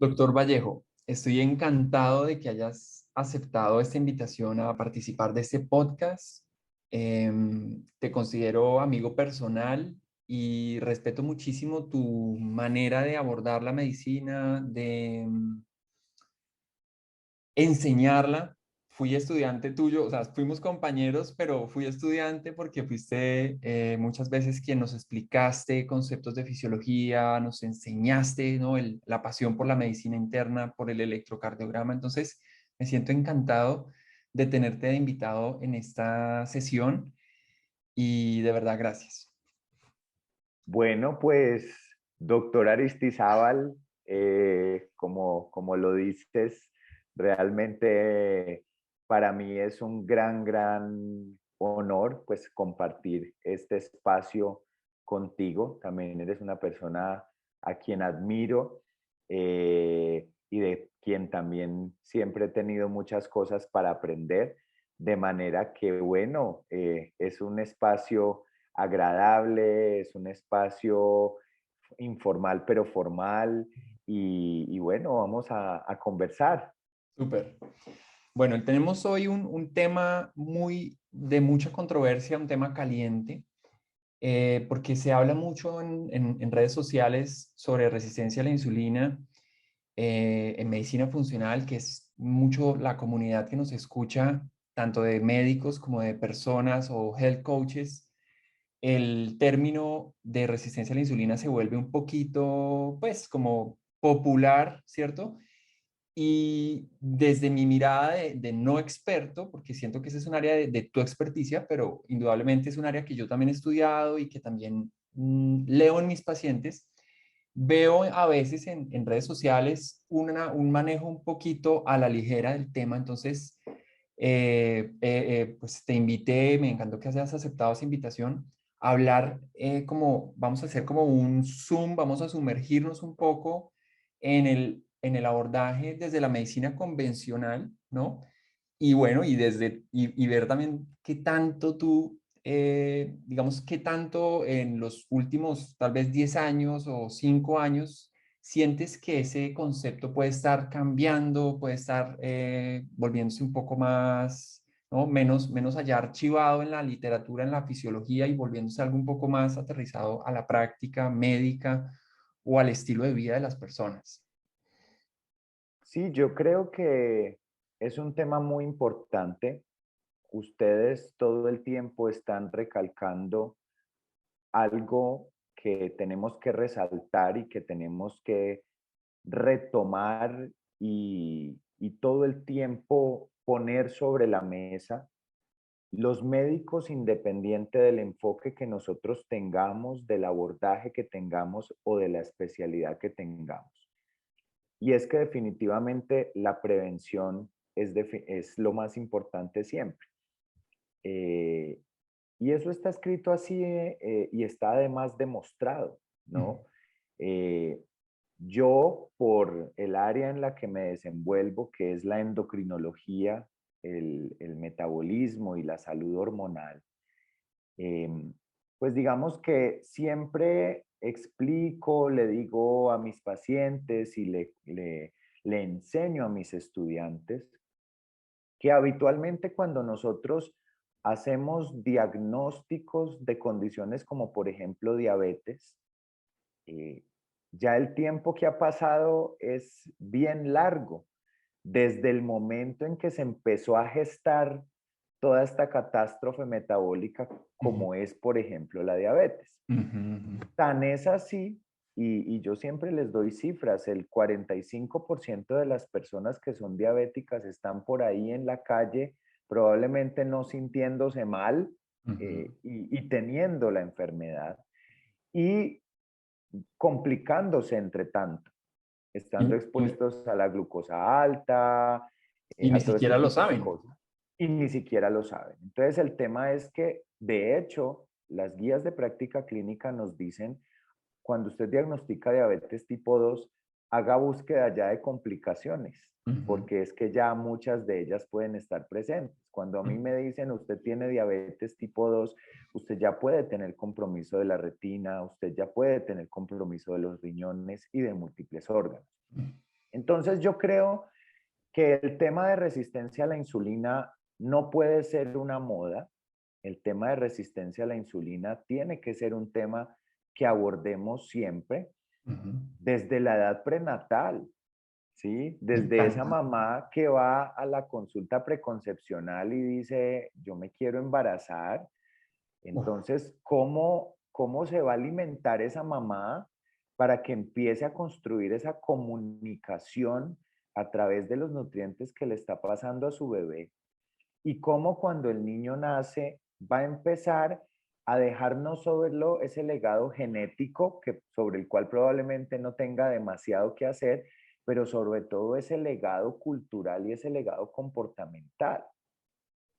Doctor Vallejo, estoy encantado de que hayas aceptado esta invitación a participar de este podcast. Te considero amigo personal y respeto muchísimo tu manera de abordar la medicina, de enseñarla. Fui estudiante tuyo, o sea, fuimos compañeros, pero fui estudiante porque fuiste muchas veces quien nos explicaste conceptos de fisiología, nos enseñaste, ¿no? La pasión por la medicina interna, por el electrocardiograma. Entonces, me siento encantado de tenerte de invitado en esta sesión y de verdad, gracias. Bueno, pues, doctor Aristizábal, como lo dices, realmente para mí es un gran honor, pues, compartir este espacio contigo. También eres una persona a quien admiro y de quien también siempre he tenido muchas cosas para aprender, de manera que, bueno, es un espacio agradable, es un espacio informal pero formal y bueno, vamos a conversar. Súper. Bueno, tenemos hoy un tema muy de mucha controversia, un tema caliente porque se habla mucho en redes sociales sobre resistencia a la insulina, en medicina funcional, que es mucho la comunidad que nos escucha, tanto de médicos como de personas o health coaches. El término de resistencia a la insulina se vuelve un poquito, pues, como popular, ¿cierto? Y desde mi mirada de no experto, porque siento que ese es un área de tu experticia, pero indudablemente es un área que yo también he estudiado y que también leo en mis pacientes, veo a veces en redes sociales un manejo un poquito a la ligera del tema. Entonces, pues te invité, me encantó que hayas aceptado esa invitación, a hablar como, vamos a hacer como un zoom, vamos a sumergirnos un poco en el abordaje desde la medicina convencional, ¿no? Y bueno, y ver también qué tanto tú, digamos, qué tanto en los últimos tal vez 10 años o 5 años sientes que ese concepto puede estar cambiando, puede estar volviéndose un poco más, ¿no? Menos allá archivado en la literatura, en la fisiología y volviéndose algo un poco más aterrizado a la práctica médica o al estilo de vida de las personas. Sí, yo creo que es un tema muy importante. Ustedes todo el tiempo están recalcando algo que tenemos que resaltar y que tenemos que retomar y todo el tiempo poner sobre la mesa. Los médicos, independiente del enfoque que nosotros tengamos, del abordaje que tengamos o de la especialidad que tengamos. Y es que definitivamente la prevención es lo más importante siempre. Eh, y eso está escrito así y está además demostrado, Mm. ¿no? Eh, yo, por el área en la que me desenvuelvo, que es la endocrinología, el metabolismo y la salud hormonal, pues digamos que siempre explico, le digo a mis pacientes y le enseño a mis estudiantes que habitualmente cuando nosotros hacemos diagnósticos de condiciones como por ejemplo diabetes, eh, ya el tiempo que ha pasado es bien largo, desde el momento en que se empezó a gestar toda esta catástrofe metabólica Ujú, como es, por ejemplo, la diabetes. ujú, ujú. Tan es así, y yo siempre les doy cifras, el 45% de las personas que son diabéticas están por ahí en la calle, probablemente no sintiéndose mal Ujú. y teniendo la enfermedad y complicándose entre tanto, Y, estando y- expuestos a la glucosa alta, y ni a todo este siquiera lo tipo de saben. cosas, y ni siquiera lo saben. Entonces el tema es que, de hecho, las guías de práctica clínica nos dicen cuando usted diagnostica diabetes tipo 2, haga búsqueda ya de complicaciones, Ujú, porque es que ya muchas de ellas pueden estar presentes. Cuando a mí ujú. me dicen usted tiene diabetes tipo 2, usted ya puede tener compromiso de la retina, usted ya puede tener compromiso de los riñones y de múltiples órganos. Entonces yo creo que el tema de resistencia a la insulina no puede ser una moda. El tema de resistencia a la insulina tiene que ser un tema que abordemos siempre Ujú. desde la edad prenatal, ¿sí? Me Desde esa encanta. mamá que va a la consulta preconcepcional y dice, yo me quiero embarazar. Uf, Entonces, ¿cómo se va a alimentar esa mamá para que empiece a construir esa comunicación a través de los nutrientes que le está pasando a su bebé? Y cómo cuando el niño nace va a empezar a dejarnos solo ese legado genético sobre el cual probablemente no tenga demasiado que hacer, pero sobre todo ese legado cultural y ese legado comportamental,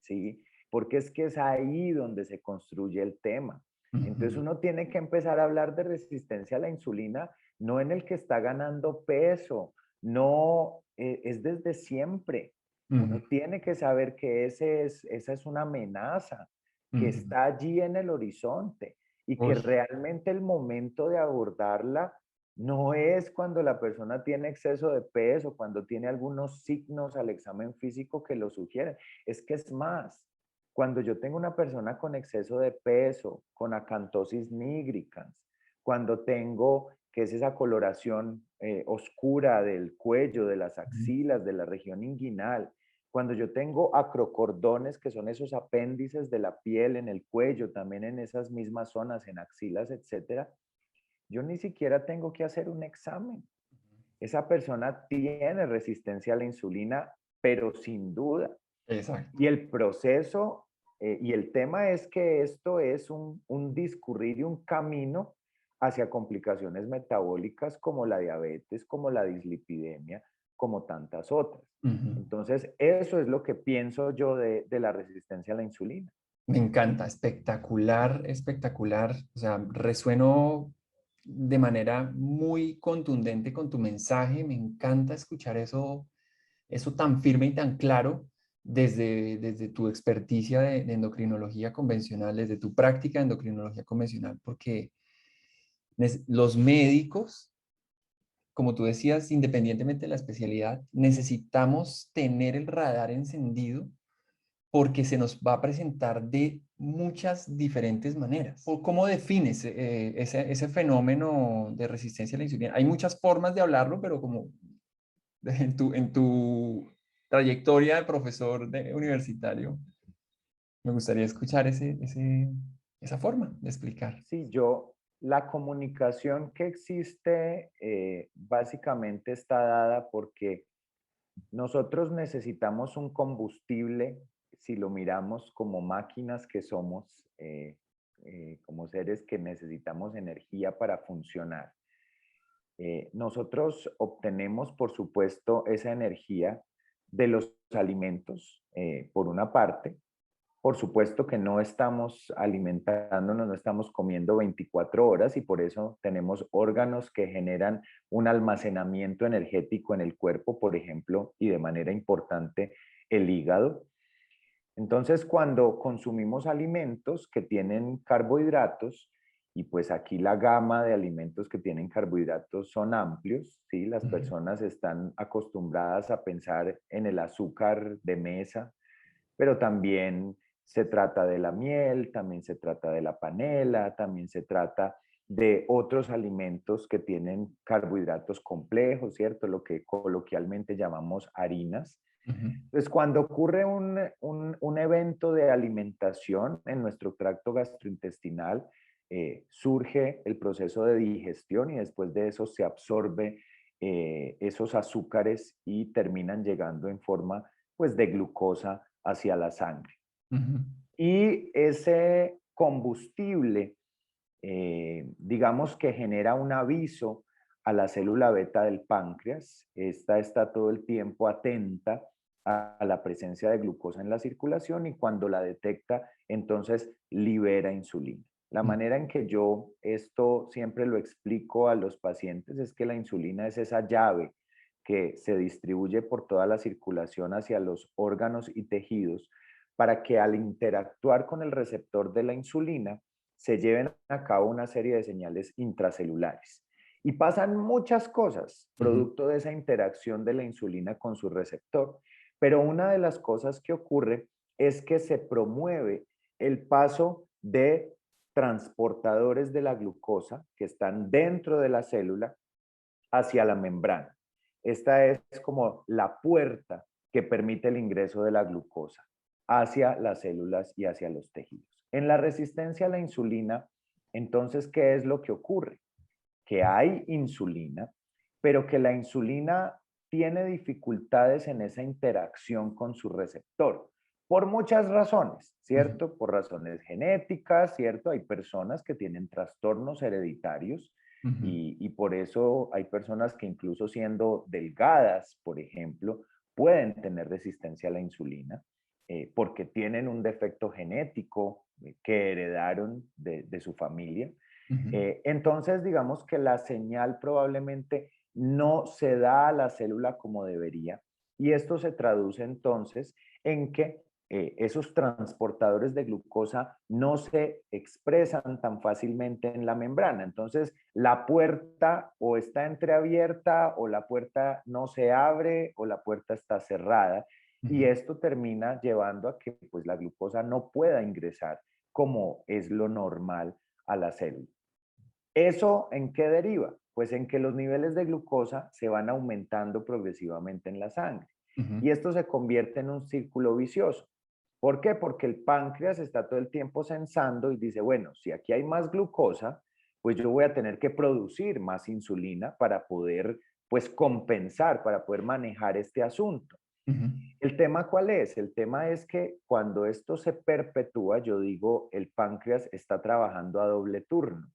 ¿sí? Porque es que es ahí donde se construye el tema. Entonces ujú, uno tiene que empezar a hablar de resistencia a la insulina, no en el que está ganando peso, no, es desde siempre. ujú, Uno tiene que saber que esa es una amenaza, que ujú. está allí en el horizonte y que Uy, realmente el momento de abordarla no es cuando la persona tiene exceso de peso, cuando tiene algunos signos al examen físico que lo sugieren. Es que es más, cuando yo tengo una persona con exceso de peso, con acantosis nigricans, cuando tengo, que es esa coloración oscura del cuello, de las ujú, axilas, de la región inguinal, cuando yo tengo acrocordones, que son esos apéndices de la piel en el cuello, también en esas mismas zonas, en axilas, etcétera, yo ni siquiera tengo que hacer un examen. Esa persona tiene resistencia a la insulina, pero sin duda. exacto. Y el proceso y el tema es que esto es un discurrir y un camino hacia complicaciones metabólicas como la diabetes, como la dislipidemia, como tantas otras. Ujú. Entonces, eso es lo que pienso yo de la resistencia a la insulina. Me encanta, espectacular, espectacular. O sea, resueno de manera muy contundente con tu mensaje. Me encanta escuchar eso tan firme y tan claro desde tu experticia de endocrinología convencional, desde tu práctica de endocrinología convencional, porque los médicos, como tú decías, independientemente de la especialidad, necesitamos tener el radar encendido porque se nos va a presentar de muchas diferentes maneras. ¿Cómo defines ese fenómeno de resistencia a la insulina? Hay muchas formas de hablarlo, pero como en tu trayectoria de profesor universitario, me gustaría escuchar esa forma de explicar. Sí, la comunicación que existe básicamente está dada porque nosotros necesitamos un combustible, si lo miramos como máquinas que somos, como seres que necesitamos energía para funcionar. Nosotros obtenemos, por supuesto, esa energía de los alimentos, por una parte. Por supuesto que no estamos alimentándonos, no estamos comiendo 24 horas y por eso tenemos órganos que generan un almacenamiento energético en el cuerpo, por ejemplo, y de manera importante el hígado. Entonces, cuando consumimos alimentos que tienen carbohidratos, y pues aquí la gama de alimentos que tienen carbohidratos son amplios, ¿sí? Las Ujú, personas están acostumbradas a pensar en el azúcar de mesa, pero también se trata de la miel, también se trata de la panela, también se trata de otros alimentos que tienen carbohidratos complejos, ¿cierto? Lo que coloquialmente llamamos harinas. ujú, Entonces, cuando ocurre un evento de alimentación en nuestro tracto gastrointestinal, surge el proceso de digestión y después de eso se absorbe esos azúcares y terminan llegando en forma pues de glucosa hacia la sangre. ujú, Y ese combustible, digamos que genera un aviso a la célula beta del páncreas. Esta está todo el tiempo atenta a la presencia de glucosa en la circulación y cuando la detecta, entonces libera insulina. La ujú. manera en que yo esto siempre lo explico a los pacientes es que la insulina es esa llave que se distribuye por toda la circulación hacia los órganos y tejidos para que al interactuar con el receptor de la insulina se lleven a cabo una serie de señales intracelulares. Y pasan muchas cosas Ujú, producto de esa interacción de la insulina con su receptor. Pero una de las cosas que ocurre es que se promueve el paso de transportadores de la glucosa que están dentro de la célula hacia la membrana. Esta es como la puerta que permite el ingreso de la glucosa hacia las células y hacia los tejidos. En la resistencia a la insulina, entonces, ¿qué es lo que ocurre? Que hay insulina, pero que la insulina tiene dificultades en esa interacción con su receptor. Por muchas razones, ujú, ¿cierto? Por razones genéticas, ¿cierto? Hay personas que tienen trastornos hereditarios ujú, y por eso hay personas que incluso siendo delgadas, por ejemplo, pueden tener resistencia a la insulina porque tienen un defecto genético que heredaron de su familia. ujú, Entonces, digamos que la señal probablemente no se da a la célula como debería y esto se traduce entonces en que esos transportadores de glucosa no se expresan tan fácilmente en la membrana. Entonces, la puerta o está entreabierta o la puerta no se abre o la puerta está cerrada y ujú, esto termina llevando a que pues, la glucosa no pueda ingresar como es lo normal a la célula. ¿Eso en qué deriva? Pues en que los niveles de glucosa se van aumentando progresivamente en la sangre. ujú, Y esto se convierte en un círculo vicioso. ¿Por qué? Porque el páncreas está todo el tiempo sensando y dice, bueno, si aquí hay más glucosa, pues yo voy a tener que producir más insulina para poder, pues, compensar, para poder manejar este asunto. ujú, ¿El tema cuál es? El tema es que cuando esto se perpetúa, yo digo, el páncreas está trabajando a doble turno.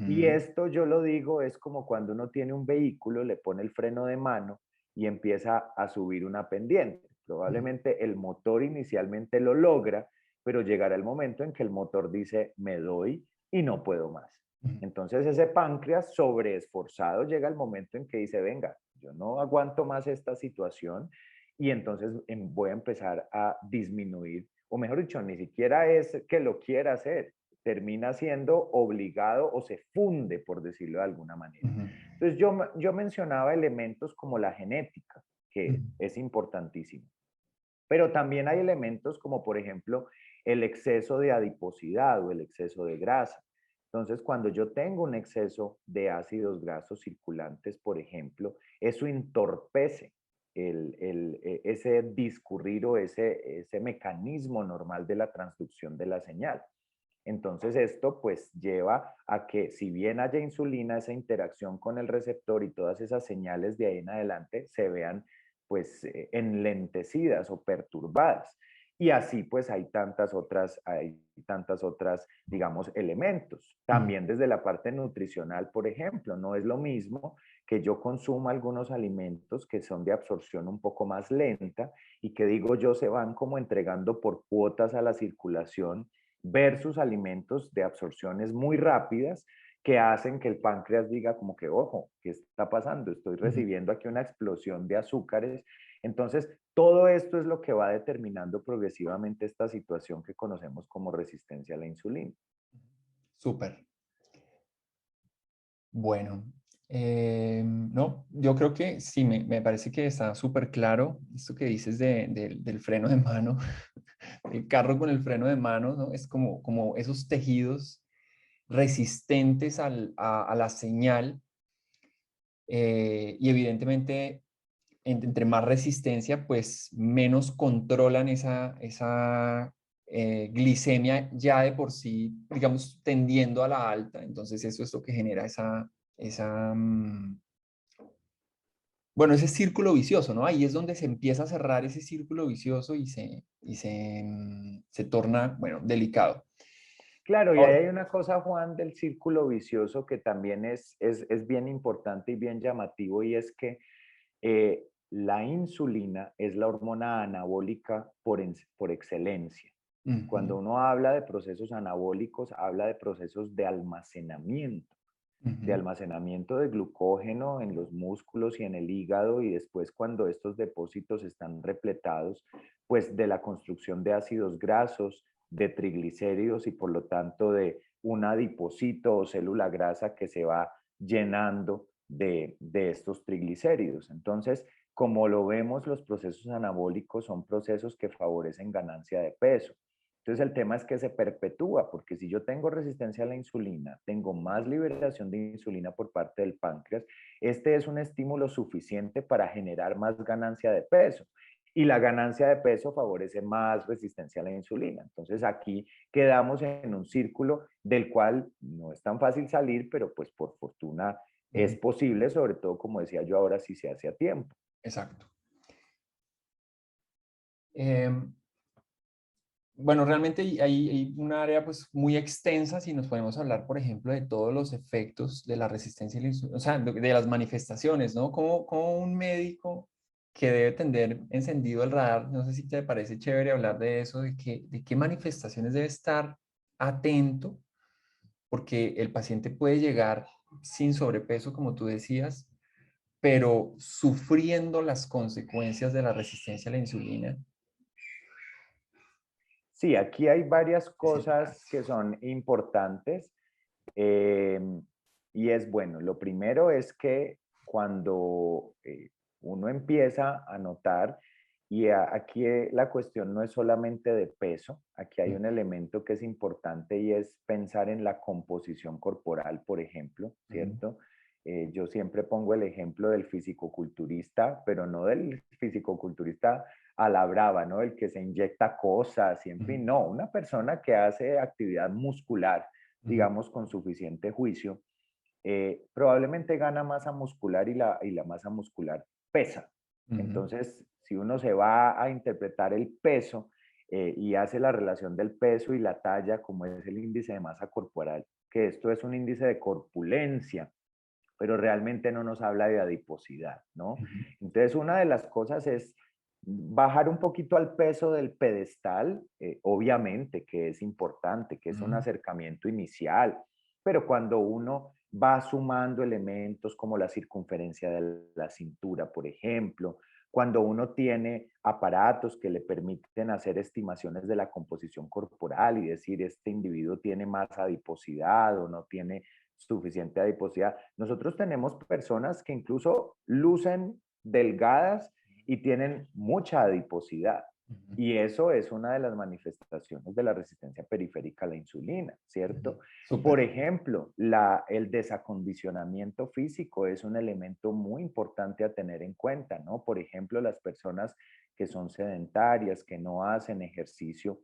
Y ujú, esto yo lo digo, es como cuando uno tiene un vehículo, le pone el freno de mano y empieza a subir una pendiente. Probablemente el motor inicialmente lo logra, pero llegará el momento en que el motor dice, me doy y no puedo más. ujú, Entonces ese páncreas sobreesforzado llega el momento en que dice, venga, yo no aguanto más esta situación y entonces voy a empezar a disminuir, o mejor dicho, ni siquiera es que lo quiera hacer, termina siendo obligado o se funde, por decirlo de alguna manera. ujú, Entonces yo mencionaba elementos como la genética, ujú, que es importantísimo, pero también hay elementos como por ejemplo el exceso de adiposidad o el exceso de grasa. Entonces, cuando yo tengo un exceso de ácidos grasos circulantes, por ejemplo, eso entorpece ese discurrir o ese mecanismo normal de la transducción de la señal. Entonces esto pues lleva a que si bien haya insulina, esa interacción con el receptor y todas esas señales de ahí en adelante se vean pues enlentecidas o perturbadas. Y así pues hay tantas otras, digamos, elementos. ujú. También desde la parte nutricional, por ejemplo, no es lo mismo que yo consuma algunos alimentos que son de absorción un poco más lenta y que digo yo se van como entregando por cuotas a la circulación versus alimentos de absorciones muy rápidas que hacen que el páncreas diga como que, ojo, ¿qué está pasando? Estoy Ujú. recibiendo aquí una explosión de azúcares. Entonces, todo esto es lo que va determinando progresivamente esta situación que conocemos como resistencia a la insulina. Súper. Bueno, no, yo creo que sí, me parece que está súper claro esto que dices del freno de mano, el carro con el freno de mano, ¿no? Es como esos tejidos resistentes a la señal y evidentemente entre más resistencia, pues menos controlan esa glicemia ya de por sí, digamos, tendiendo a la alta. Entonces eso es lo que genera esa bueno, ese círculo vicioso, ¿no? Ahí es donde se empieza a cerrar ese círculo vicioso y se torna, bueno, delicado. Claro, y ahí Ahora, hay una cosa, Juan, del círculo vicioso que también es bien importante y bien llamativo, y es que la insulina es la hormona anabólica por excelencia. ujú, Cuando uno habla de procesos anabólicos, habla de procesos de ujú, almacenamiento de glucógeno en los músculos y en el hígado y después cuando estos depósitos están repletados, pues de la construcción de ácidos grasos, de triglicéridos y por lo tanto de un adiposito o célula grasa que se va llenando de estos triglicéridos. Entonces, como lo vemos, los procesos anabólicos son procesos que favorecen ganancia de peso. Entonces, el tema es que se perpetúa, porque si yo tengo resistencia a la insulina, tengo más liberación de insulina por parte del páncreas, este es un estímulo suficiente para generar más ganancia de peso. Y la ganancia de peso favorece más resistencia a la insulina. Entonces, aquí quedamos en un círculo del cual no es tan fácil salir, pero pues por fortuna es Ujú. posible, sobre todo, como decía yo ahora, si se hace a tiempo. Exacto. Em, bueno, realmente hay un área pues muy extensa si nos podemos hablar, por ejemplo, de todos los efectos de la resistencia a la insulina, o sea, de las manifestaciones, ¿no? Como un médico que debe tener encendido el radar, no sé si te parece chévere hablar de eso, de qué manifestaciones debe estar atento, porque el paciente puede llegar sin sobrepeso, como tú decías, pero sufriendo las consecuencias de la resistencia a la insulina. Sí, aquí hay varias Es cosas que son importantes. eh, y es bueno, lo primero es que cuando uno empieza a notar, y aquí la cuestión no es solamente de peso, aquí hay un elemento que es importante y es pensar en la composición corporal, por ejemplo, Ujú, ¿cierto? Yo siempre pongo el ejemplo del fisicoculturista, pero no del fisicoculturista a la brava, ¿no? El que se inyecta cosas y en ujú, fin, no, una persona que hace actividad muscular, ujú, digamos, con suficiente juicio, probablemente gana masa muscular y la masa muscular pesa. ujú, Entonces, si uno se va a interpretar el peso y hace la relación del peso y la talla, como es el índice de masa corporal, que esto es un índice de corpulencia, pero realmente no nos habla de adiposidad, ¿no? ujú, Entonces, una de las cosas es bajar un poquito al peso del pedestal, obviamente que es importante, que es un ujú, acercamiento inicial, pero cuando uno va sumando elementos como la circunferencia de la cintura, por ejemplo, cuando uno tiene aparatos que le permiten hacer estimaciones de la composición corporal y decir, este individuo tiene más adiposidad o no tiene suficiente adiposidad. Nosotros tenemos personas que incluso lucen delgadas y tienen mucha adiposidad. ujú, Y eso es una de las manifestaciones de la resistencia periférica a la insulina, ujú. ¿cierto? Por Súper. ejemplo, el desacondicionamiento físico es un elemento muy importante a tener en cuenta, ¿no? Por ejemplo, las personas que son sedentarias, que no hacen ejercicio,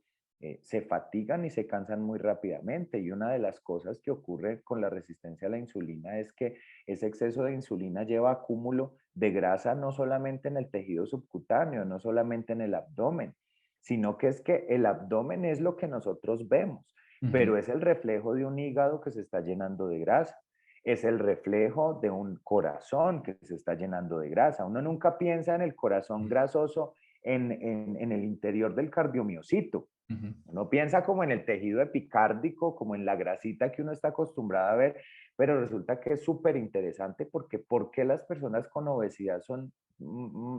se fatigan y se cansan muy rápidamente. Y una de las cosas que ocurre con la resistencia a la insulina es que ese exceso de insulina lleva acúmulo de grasa no solamente en el tejido subcutáneo, no solamente en el abdomen, sino que es que el abdomen es lo que nosotros vemos, Ujú, pero es el reflejo de un hígado que se está llenando de grasa. Es el reflejo de un corazón que se está llenando de grasa. Uno nunca piensa en el corazón grasoso en el interior del cardiomiocito. ujú, Uno piensa como en el tejido epicárdico, como en la grasita que uno está acostumbrado a ver, pero resulta que es súper interesante porque ¿por qué las personas con obesidad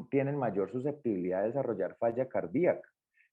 tienen mayor susceptibilidad de desarrollar falla cardíaca?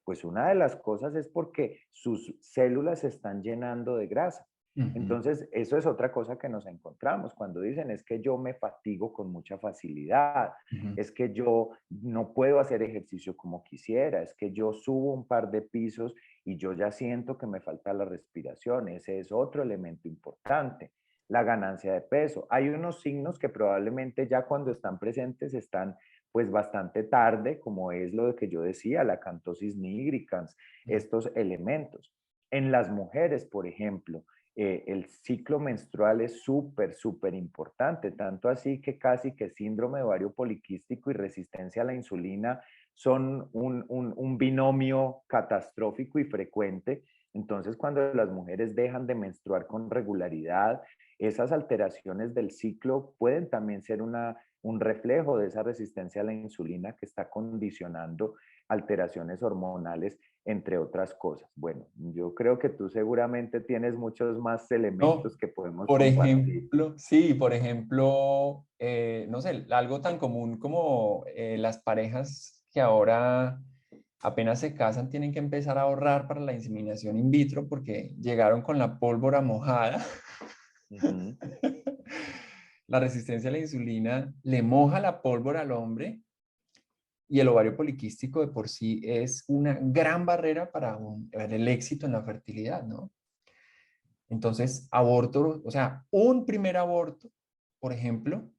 Pues una de las cosas es porque sus células se están llenando de grasa. ujú, Entonces, eso es otra cosa que nos encontramos cuando dicen es que yo me fatigo con mucha facilidad, ujú. es que yo no puedo hacer ejercicio como quisiera, es que yo subo un par de pisos y yo ya siento que me falta la respiración. Ese es otro elemento importante. La ganancia de peso. Hay unos signos que probablemente ya cuando están presentes están pues bastante tarde, como es lo que yo decía, la acantosis nigricans, estos elementos. En las mujeres, por ejemplo, el ciclo menstrual es súper, súper importante, tanto así que casi que síndrome de ovario poliquístico y resistencia a la insulina son un binomio catastrófico y frecuente. Entonces, cuando las mujeres dejan de menstruar con regularidad, esas alteraciones del ciclo pueden también ser un reflejo de esa resistencia a la insulina que está condicionando alteraciones hormonales, entre otras cosas. Bueno, yo creo que tú seguramente tienes muchos más No, elementos que podemos por compartir. ejemplo, sí, por ejemplo, no sé, algo tan común como las parejas que ahora apenas se casan tienen que empezar a ahorrar para la inseminación in vitro porque llegaron con la pólvora mojada. Ujú. la resistencia a la insulina le moja la pólvora al hombre y el ovario poliquístico de por sí es una gran barrera para el éxito en la fertilidad, ¿no? Entonces, aborto, o sea, un primer aborto, por ejemplo,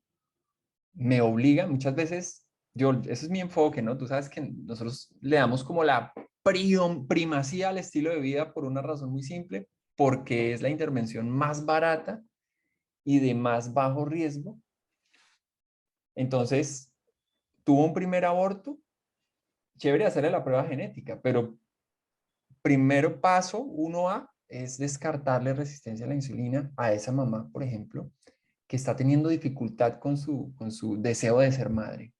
me obliga, muchas veces, ese es mi enfoque, ¿no? Tú sabes que nosotros le damos como la primacía al estilo de vida por una razón muy simple, porque es la intervención más barata y de más bajo riesgo. Entonces, tuvo un primer aborto, chévere hacerle la prueba genética, pero primero paso, 1A, es descartarle resistencia a la insulina a esa mamá, por ejemplo, que está teniendo dificultad con su deseo de ser madre,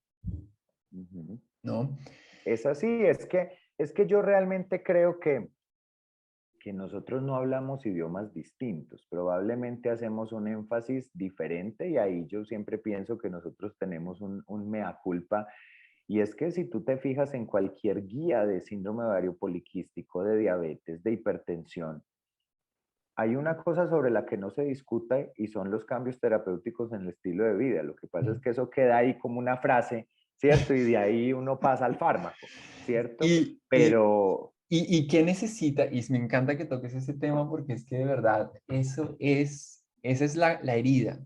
Ujú. ¿no? Es así, es que yo realmente creo que nosotros no hablamos idiomas distintos, probablemente hacemos un énfasis diferente y ahí yo siempre pienso que nosotros tenemos un mea culpa y es que si tú te fijas en cualquier guía de síndrome ovario poliquístico, de diabetes, de hipertensión, hay una cosa sobre la que no se discute y son los cambios terapéuticos en el estilo de vida. Lo que pasa es que eso queda ahí como una frase, ¿cierto? Y de ahí uno pasa al fármaco, ¿cierto? Y, y, Pero y qué necesita, y me encanta que toques ese tema porque es que de verdad, esa es la herida.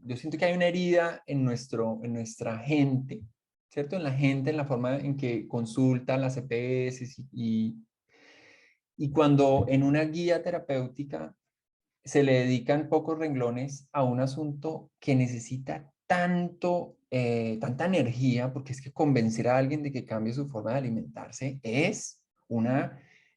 Yo siento que hay una herida en nuestra gente, ¿cierto? En la gente, en la forma en que consultan las EPS y cuando en una guía terapéutica se le dedican pocos renglones a un asunto que necesita tanta energía, porque es que convencer a alguien de que cambie su forma de alimentarse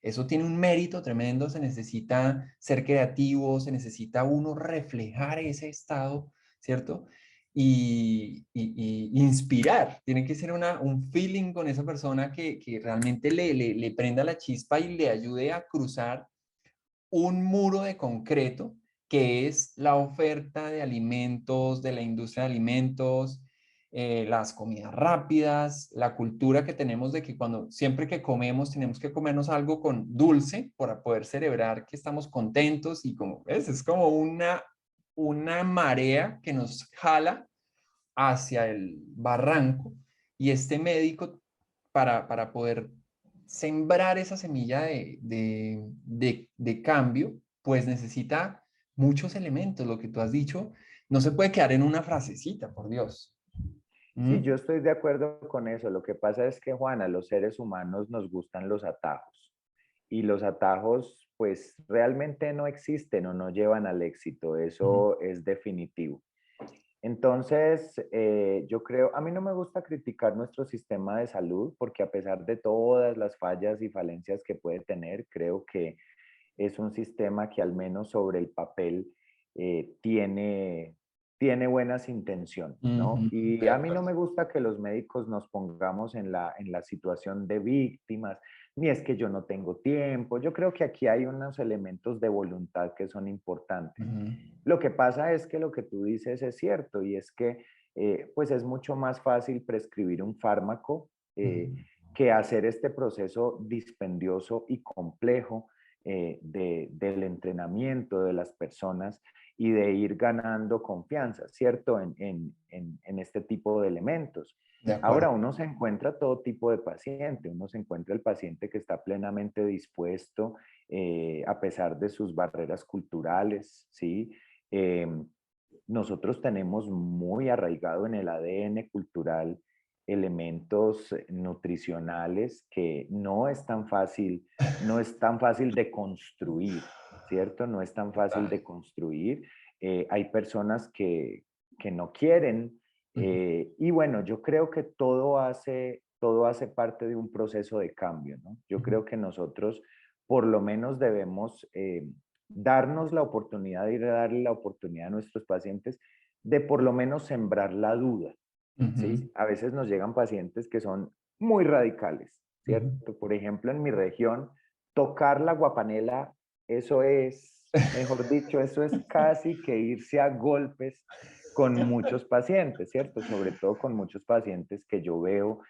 eso tiene un mérito tremendo, se necesita ser creativo, se necesita uno reflejar ese estado, ¿cierto? Y inspirar, tiene que ser un feeling con esa persona que realmente le prenda la chispa y le ayude a cruzar un muro de concreto que es la oferta de alimentos, de la industria de alimentos, las comidas rápidas, la cultura que tenemos de que siempre que comemos tenemos que comernos algo con dulce para poder celebrar que estamos contentos y como es como una marea que nos jala hacia el barranco y este médico para poder sembrar esa semilla de cambio, pues necesita muchos elementos, lo que tú has dicho, no se puede quedar en una frasecita, por Dios. ¿Mm? sí, yo estoy de acuerdo con eso. Lo que pasa es que, Juana, los seres humanos nos gustan los atajos y los atajos pues realmente no existen o no llevan al éxito. Ujú. Eso es definitivo. Entonces, yo creo, a mí no me gusta criticar nuestro sistema de salud porque a pesar de todas las fallas y falencias que puede tener, creo que es un sistema que al menos sobre el papel tiene buenas intenciones, ¿no? Ujú. Y De a mí no acuerdo. me gusta que los médicos nos pongamos en la situación de víctimas, ni es que yo no tengo tiempo. Yo creo que aquí hay unos elementos de voluntad que son importantes. Ujú. Lo que pasa es que lo que tú dices es cierto y es que pues es mucho más fácil prescribir un fármaco Ujú. que hacer este proceso dispendioso y complejo del entrenamiento de las personas y de ir ganando confianza, ¿cierto? En este tipo de elementos. De Ahora acuerdo. uno se encuentra todo tipo de paciente, uno se encuentra el paciente que está plenamente dispuesto a pesar de sus barreras culturales, ¿sí? Eh, nosotros tenemos muy arraigado en el ADN cultural elementos nutricionales que no es tan fácil de construir, ¿cierto? No es tan fácil Total. de construir. Hay personas que no quieren Ujú. y bueno, yo creo que todo hace parte de un proceso de cambio, ¿no? Yo Ujú. creo que nosotros por lo menos debemos darnos la oportunidad de ir a darle la oportunidad a nuestros pacientes de por lo menos sembrar la duda, Ujú. ¿sí? A veces nos llegan pacientes que son muy radicales, Ujú. ¿cierto? Por ejemplo, en mi región, tocar la guapanela, eso es, mejor dicho, eso es casi que irse a golpes con muchos pacientes, ¿cierto? Sobre todo con muchos pacientes que yo veo,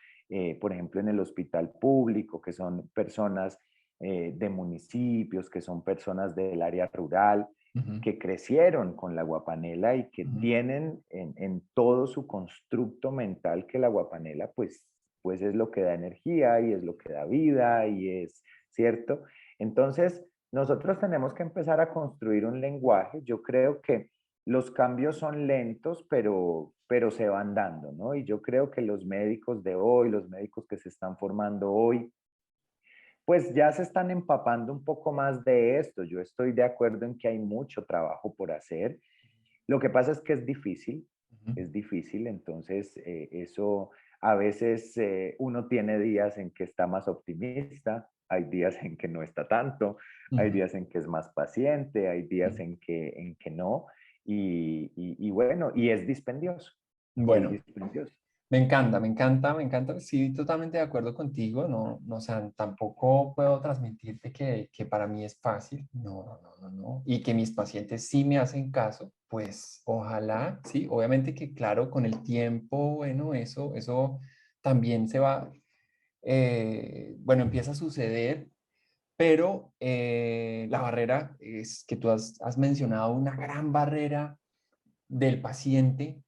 por ejemplo, en el hospital público, que son personas de municipios, que son personas del área rural. Ujú, que crecieron con la guapanela y que ujú, tienen en todo su constructo mental que la guapanela pues es lo que da energía y es lo que da vida y es cierto. Entonces, nosotros tenemos que empezar a construir un lenguaje. Yo creo que los cambios son lentos, pero se van dando, ¿no? Y yo creo que los médicos de hoy, los médicos que se están formando hoy, pues ya se están empapando un poco más de esto. Yo estoy de acuerdo en que hay mucho trabajo por hacer. Lo que pasa es que ujú, es difícil, entonces eso a veces uno tiene días en que está más optimista, hay días en que no está tanto, hay ujú, días en que es más paciente, hay días ujú. en que no, y bueno, y es Bueno, dispendioso. me encanta, me encanta, me encanta. Sí, totalmente de acuerdo contigo. No, no, o sea, tampoco puedo transmitirte que para mí es fácil. No, no, no, no, no. Y que mis pacientes sí me hacen caso. Pues ojalá, sí. Obviamente que claro, con el tiempo, bueno, eso también se va, bueno, empieza a suceder. Pero la barrera es que tú has mencionado una gran barrera del paciente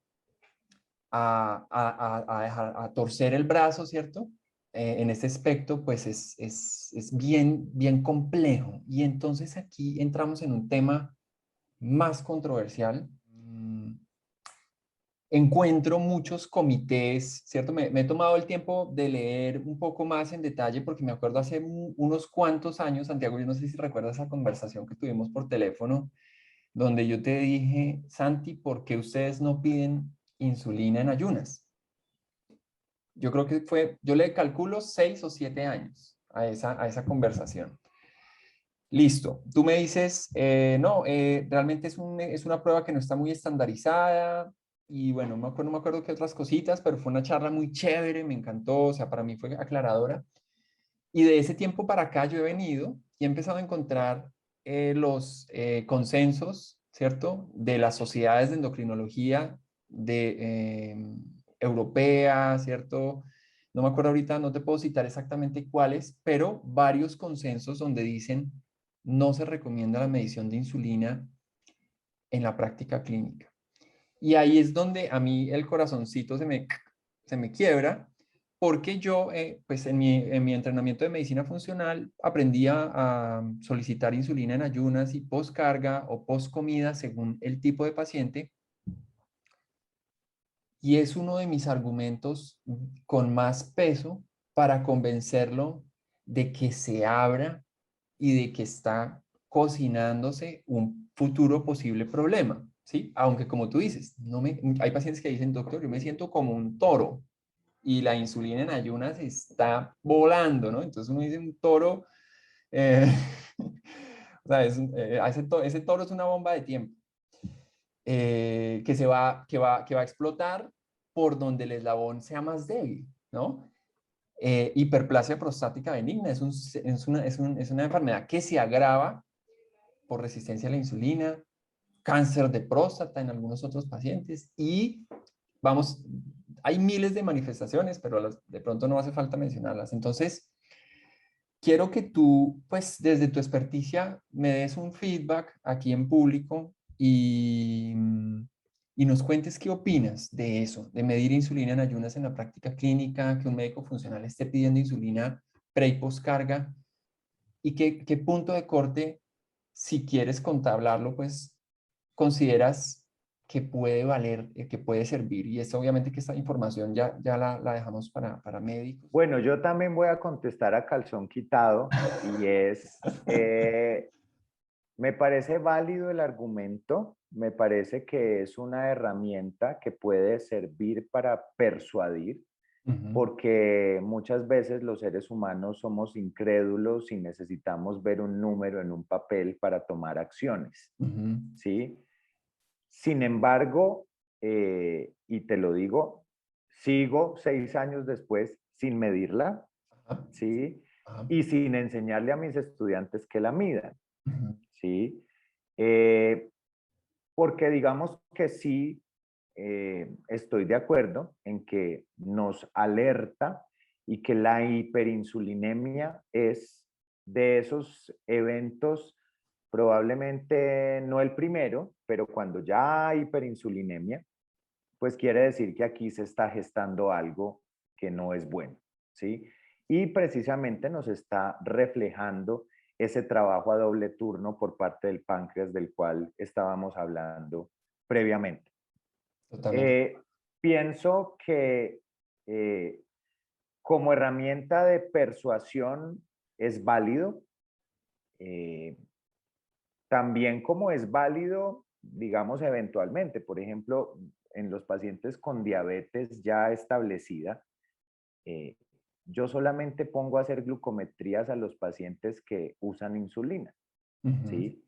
a torcer el brazo, ¿cierto? En este aspecto, pues es bien, bien complejo. Y entonces aquí entramos en un tema más controversial. Encuentro muchos comités, ¿cierto? Me he tomado el tiempo de leer un poco más en detalle porque me acuerdo hace unos cuantos años, Santiago, yo no sé si recuerdas esa conversación que tuvimos por teléfono, donde yo te dije, Santi, ¿por qué ustedes no piden insulina en ayunas? Yo creo que fue, yo le calculo 6 o 7 años a esa conversación. Listo, tú me dices, no, realmente es una prueba que no está muy estandarizada y bueno, no me acuerdo qué otras cositas, pero fue una charla muy chévere, me encantó, o sea, para mí fue aclaradora. Y de ese tiempo para acá yo he venido y he empezado a encontrar los consensos, ¿cierto? De las sociedades de endocrinología europea, ¿cierto? No me acuerdo ahorita, no te puedo citar exactamente cuáles, pero varios consensos donde dicen no se recomienda la medición de insulina en la práctica clínica. Y ahí es donde a mí el corazoncito se me quiebra, porque yo, pues en mi entrenamiento de medicina funcional, aprendí a solicitar insulina en ayunas y post carga o post comida según el tipo de paciente. Y es uno de mis argumentos con más peso para convencerlo de que se abra y de que está cocinándose un futuro posible problema, ¿sí? Aunque como tú dices, hay pacientes que dicen, doctor, yo me siento como un toro y la insulina en ayunas está volando, ¿no? Entonces uno dice un toro, eh, o sea, ese toro es una bomba de tiempo que va a explotar por donde el eslabón sea más débil, ¿no? Hiperplasia prostática benigna es una enfermedad que se agrava por resistencia a la insulina, cáncer de próstata en algunos otros pacientes y vamos, hay miles de manifestaciones, pero de pronto no hace falta mencionarlas. Entonces, quiero que tú, pues desde tu experticia, me des un feedback aquí en público y nos cuentes qué opinas de eso, de medir insulina en ayunas en la práctica clínica, que un médico funcional esté pidiendo insulina pre y post carga y qué punto de corte, si quieres contablarlo, pues consideras que puede valer, que puede servir. Y esto obviamente que esta información ya la dejamos para médicos. Bueno, yo también voy a contestar a calzón quitado y me parece válido el argumento, me parece que es una herramienta que puede servir para persuadir, Ujú, porque muchas veces los seres humanos somos incrédulos y necesitamos ver un número en un papel para tomar acciones, ujú, ¿sí? Sin embargo, y te lo digo, sigo 6 años después sin medirla, ajá, ¿sí? ajá, Y sin enseñarle a mis estudiantes que la midan, ujú, ¿sí? Eh, Porque digamos que sí, estoy de acuerdo en que nos alerta y que la hiperinsulinemia es de esos eventos probablemente no el primero, pero cuando ya hay hiperinsulinemia, pues quiere decir que aquí se está gestando algo que no es bueno, ¿sí? Y precisamente nos está reflejando ese trabajo a doble turno por parte del páncreas del cual estábamos hablando previamente. Totalmente. Eh, Pienso que eh, como herramienta de persuasión es válido, eh, también como es válido, digamos, eventualmente, por ejemplo, en los pacientes con diabetes ya establecida, eh, yo solamente pongo a hacer glucometrías a los pacientes que usan insulina, Ujú, ¿sí?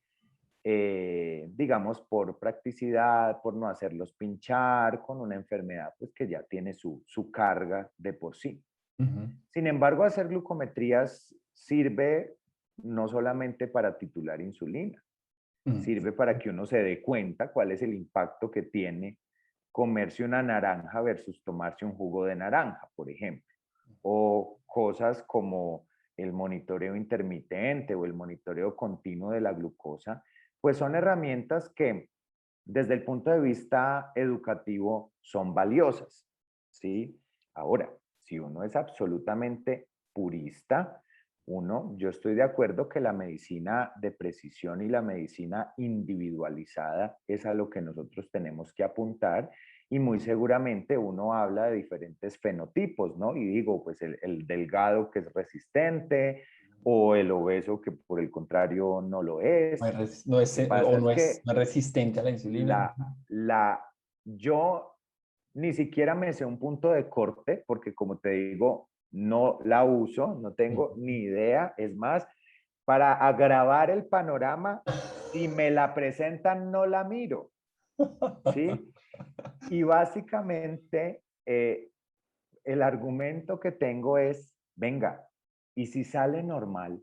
Digamos, por practicidad, por no hacerlos pinchar con una enfermedad pues, que ya tiene su carga de por sí. ujú, Sin embargo, hacer glucometrías sirve no solamente para titular insulina, mm. sirve para que uno se dé cuenta cuál es el impacto que tiene comerse una naranja versus tomarse un jugo de naranja, por ejemplo. O cosas como el monitoreo intermitente o el monitoreo continuo de la glucosa, pues son herramientas que desde el punto de vista educativo son valiosas, ¿sí? Ahora, si uno es absolutamente purista, yo estoy de acuerdo que la medicina de precisión y la medicina individualizada es a lo que nosotros tenemos que apuntar y muy seguramente uno habla de diferentes fenotipos, ¿no? Y digo, pues el delgado que es resistente o el obeso que por el contrario no lo No es. es, no Lo es, que pasa es que no es resistente a la insulina. la, la, yo ni siquiera me sé un punto de corte porque como te digo, no la uso, no tengo Ujú. ni idea. Es más, para agravar el panorama, si me la presentan, no la miro, ¿sí? Y básicamente el argumento que tengo es, venga, y si sale normal,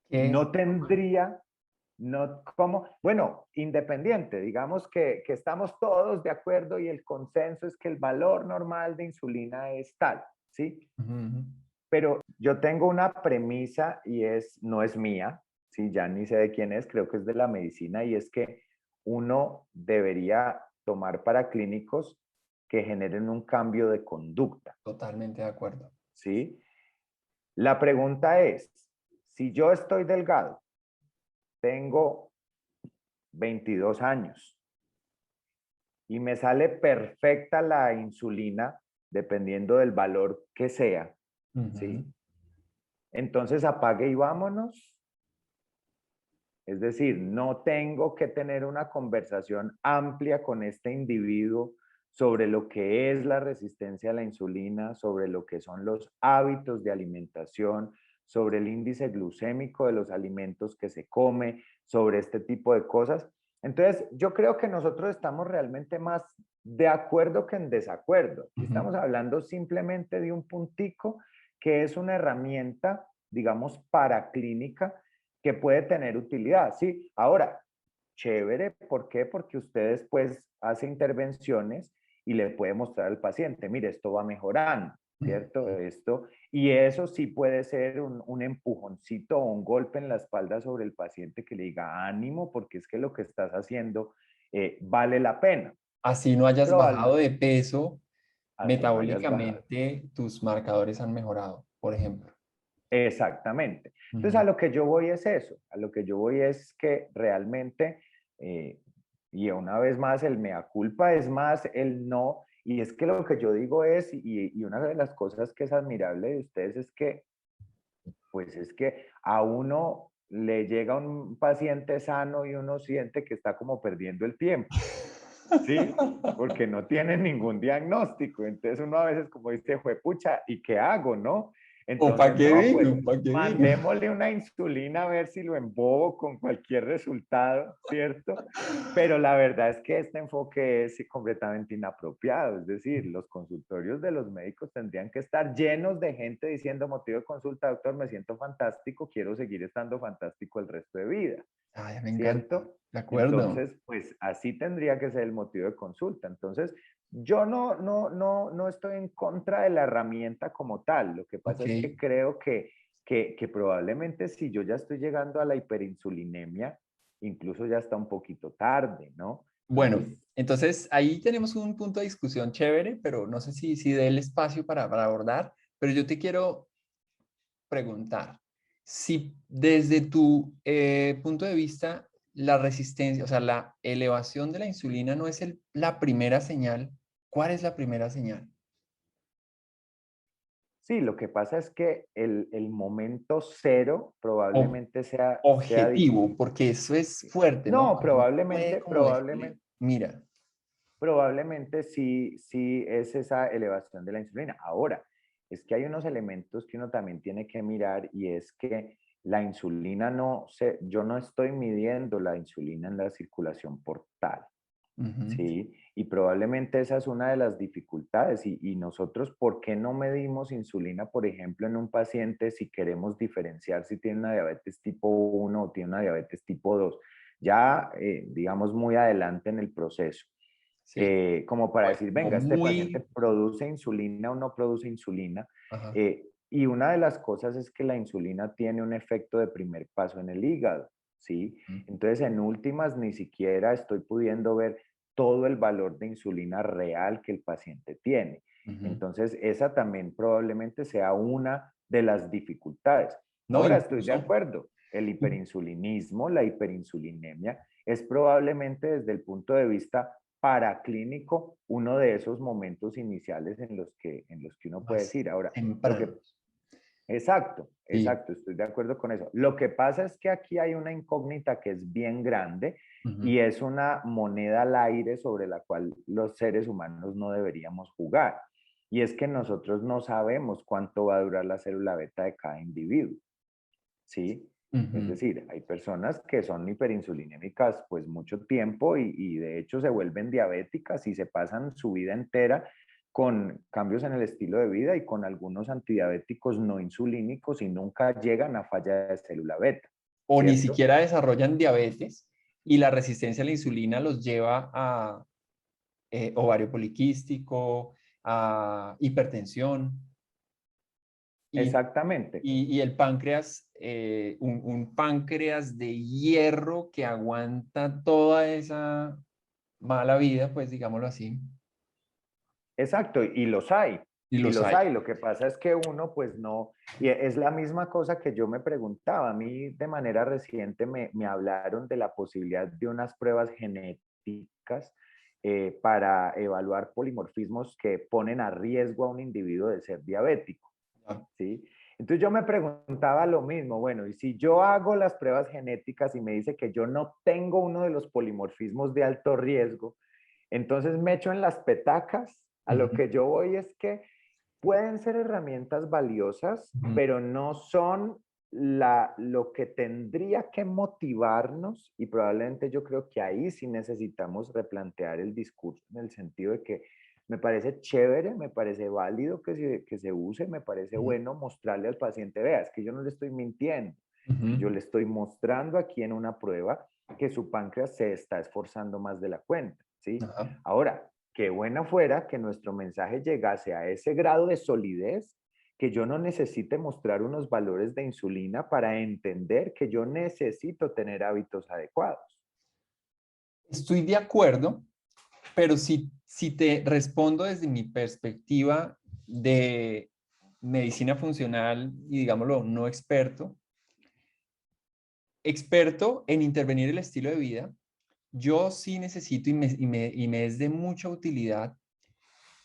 ¿Qué? no tendría. No, como, bueno, independiente, digamos que estamos todos de acuerdo y el consenso es que el valor normal de insulina es tal, ¿sí? Ujú, ujú. Pero yo tengo una premisa y no es mía, ¿sí? Ya ni sé de quién es, creo que es de la medicina y es que uno debería tomar para clínicos que generen un cambio de conducta, Totalmente de acuerdo. ¿sí? La pregunta es, si yo estoy delgado, tengo 22 años, y me sale perfecta la insulina, dependiendo del valor que sea, Ujú. ¿sí? Entonces apague y vámonos. Es decir, no tengo que tener una conversación amplia con este individuo sobre lo que es la resistencia a la insulina, sobre lo que son los hábitos de alimentación, sobre el índice glucémico de los alimentos que se come, sobre este tipo de cosas. Entonces, yo creo que nosotros estamos realmente más de acuerdo que en desacuerdo. Y Ujú. estamos hablando simplemente de un puntico que es una herramienta, digamos, paraclínica que puede tener utilidad, ¿sí? Ahora, chévere, ¿por qué? Porque usted después hace intervenciones y le puede mostrar al paciente, mire, esto va mejorando, ¿cierto? Esto, y eso sí puede ser un empujoncito o un golpe en la espalda sobre el paciente que le diga ánimo, porque es que lo que estás haciendo vale la pena. Así no hayas bajado Probablemente, de peso, así no hayas bajado. metabólicamente tus marcadores han mejorado, por ejemplo. Exactamente. Entonces, Ujú. a lo que yo voy es eso, a lo que yo voy es que realmente, eh, y una vez más, el mea culpa es más el no, y es que lo que yo digo es, y una de las cosas que es admirable de ustedes es que, pues es que a uno le llega un paciente sano y uno siente que está como perdiendo el tiempo, ¿sí? Porque no tiene ningún diagnóstico. Entonces uno a veces como dice, juepucha, ¿y qué hago, no? ¿O para Entonces, qué no, pues vino? ¿Para qué vino? mandémosle una insulina a ver si lo embobo con cualquier resultado, ¿cierto? Pero la verdad es que este enfoque es completamente inapropiado. Es decir, los consultorios de los médicos tendrían que estar llenos de gente diciendo motivo de consulta, doctor, me siento fantástico, quiero seguir estando fantástico el resto de vida. Ay, me encanta. ¿Cierto? De acuerdo. Entonces, pues así tendría que ser el motivo de consulta. Entonces, yo no estoy en contra de la herramienta como tal. Lo que pasa Ok. es que creo que probablemente si yo ya estoy llegando a la hiperinsulinemia, incluso ya está un poquito tarde, ¿no? Bueno, Entonces, entonces ahí tenemos un punto de discusión chévere, pero no sé si dé el espacio para abordar, pero yo te quiero preguntar, si desde tu punto de vista la resistencia, o sea, la elevación de la insulina no es la primera señal, ¿cuál es la primera señal? sí, lo que pasa es que el momento cero O- probablemente sea Objetivo, distinto. porque eso es fuerte, ¿no? No, Cuando uno puede como decirle, probablemente, mira, probablemente sí, sí es esa elevación de la insulina. Ahora, es que hay unos elementos que uno también tiene que mirar y es que la insulina yo no estoy midiendo la insulina en la circulación portal. ujú, Sí, y probablemente esa es una de las dificultades. Y nosotros, ¿por qué no medimos insulina, por ejemplo, en un paciente si queremos diferenciar si tiene una diabetes tipo 1 o tiene una diabetes tipo 2? Ya, digamos, muy adelante en el proceso. sí, Como para decir, como venga, este paciente muy, produce insulina o no produce insulina. ajá, Y una de las cosas es que la insulina tiene un efecto de primer paso en el hígado, ¿sí? ujú, Entonces, en últimas, ni siquiera estoy pudiendo ver todo el valor de insulina real que el paciente tiene. ujú. Entonces, esa también probablemente sea una de las dificultades. No, Ahora, estoy de incluso, acuerdo, el hiperinsulinismo, la hiperinsulinemia, es probablemente desde el punto de vista paraclínico uno de esos momentos iniciales en los que uno puede más decir. Ahora, lo que temprano, exacto, sí, exacto, estoy de acuerdo con eso. Lo que pasa es que aquí hay una incógnita que es bien grande ujú, y es una moneda al aire sobre la cual los seres humanos no deberíamos jugar. Y es que nosotros no sabemos cuánto va a durar la célula beta de cada individuo, ¿sí? Es ujú. decir, hay personas que son hiperinsulinémicas pues mucho tiempo y de hecho se vuelven diabéticas y se pasan su vida entera con cambios en el estilo de vida y con algunos antidiabéticos no insulínicos y nunca llegan a falla de célula beta, O ni ¿cierto? siquiera desarrollan diabetes y la resistencia a la insulina los lleva a ovario poliquístico, a hipertensión y, Exactamente. y el páncreas, un páncreas de hierro que aguanta toda esa mala vida, pues digámoslo así, Exacto, y los hay, y y los los hay. hay. Lo que pasa es que uno, pues no, y es la misma cosa que yo me preguntaba. A mí de manera reciente me hablaron de la posibilidad de unas pruebas genéticas para evaluar polimorfismos que ponen a riesgo a un individuo de ser diabético, ¿sí? Entonces yo me preguntaba lo mismo, bueno, y si yo hago las pruebas genéticas y me dice que yo no tengo uno de los polimorfismos de alto riesgo, entonces me echo en las petacas. A lo Ujú, que yo voy es que pueden ser herramientas valiosas, ujú. pero no son lo que tendría que motivarnos y probablemente yo creo que ahí sí necesitamos replantear el discurso en el sentido de que me parece chévere, me parece válido que se use, me parece Ujú, bueno mostrarle al paciente, vea, es que yo no le estoy mintiendo, es que ujú. yo le estoy mostrando aquí en una prueba que su páncreas se está esforzando más de la cuenta, ¿sí? Ajá. Ahora, qué buena fuera que nuestro mensaje llegase a ese grado de solidez que yo no necesite mostrar unos valores de insulina para entender que yo necesito tener hábitos adecuados. Estoy de acuerdo, pero si te respondo desde mi perspectiva de medicina funcional y digámoslo, no experto, experto en intervenir el estilo de vida, yo sí necesito y me es de mucha utilidad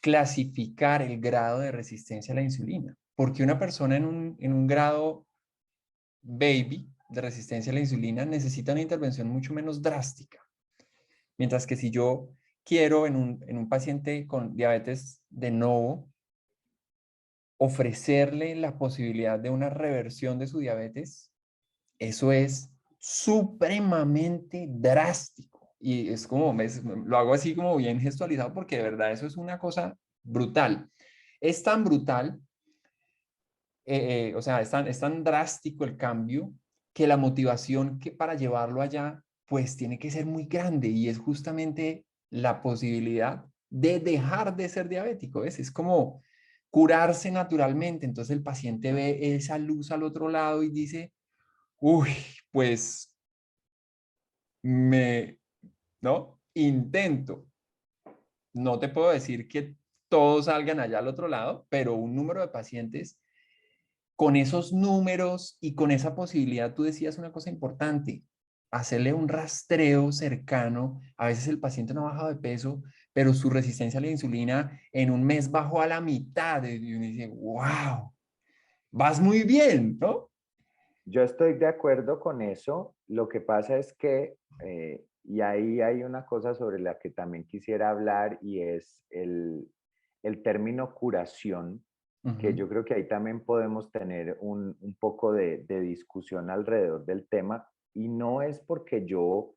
clasificar el grado de resistencia a la insulina, porque una persona en un grado baby de resistencia a la insulina necesita una intervención mucho menos drástica, mientras que si yo quiero en un paciente con diabetes de novo ofrecerle la posibilidad de una reversión de su diabetes, eso es supremamente drástico. Y es como, lo hago así como bien gestualizado porque de verdad eso es una cosa brutal. Es tan brutal, o sea, es tan drástico el cambio que la motivación que para llevarlo allá, pues tiene que ser muy grande y es justamente la posibilidad de dejar de ser diabético. Es como curarse naturalmente. Entonces el paciente ve esa luz al otro lado y dice, uy, pues me, ¿no? Intento. No te puedo decir que todos salgan allá al otro lado, pero un número de pacientes con esos números y con esa posibilidad, tú decías una cosa importante, hacerle un rastreo cercano. A veces el paciente no ha bajado de peso, pero su resistencia a la insulina en un mes bajó a la mitad. Y uno dice, wow, vas muy bien, ¿no? Yo estoy de acuerdo con eso. Lo que pasa es que, y ahí hay una cosa sobre la que también quisiera hablar y es el término curación, que Ujú, yo creo que ahí también podemos tener un poco de discusión alrededor del tema. Y no es porque yo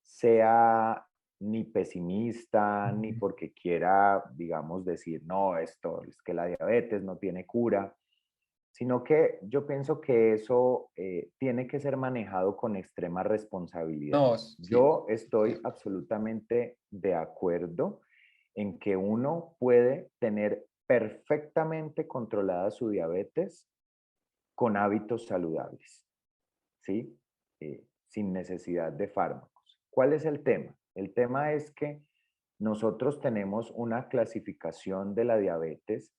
sea ni pesimista, ni ujú. porque quiera, digamos, decir, no, esto es que la diabetes no tiene cura, sino que yo pienso que eso tiene que ser manejado con extrema responsabilidad. No, sí, Yo estoy cierto. absolutamente de acuerdo en que uno puede tener perfectamente controlada su diabetes con hábitos saludables, ¿sí? Sin necesidad de fármacos. ¿Cuál es el tema? El tema es que nosotros tenemos una clasificación de la diabetes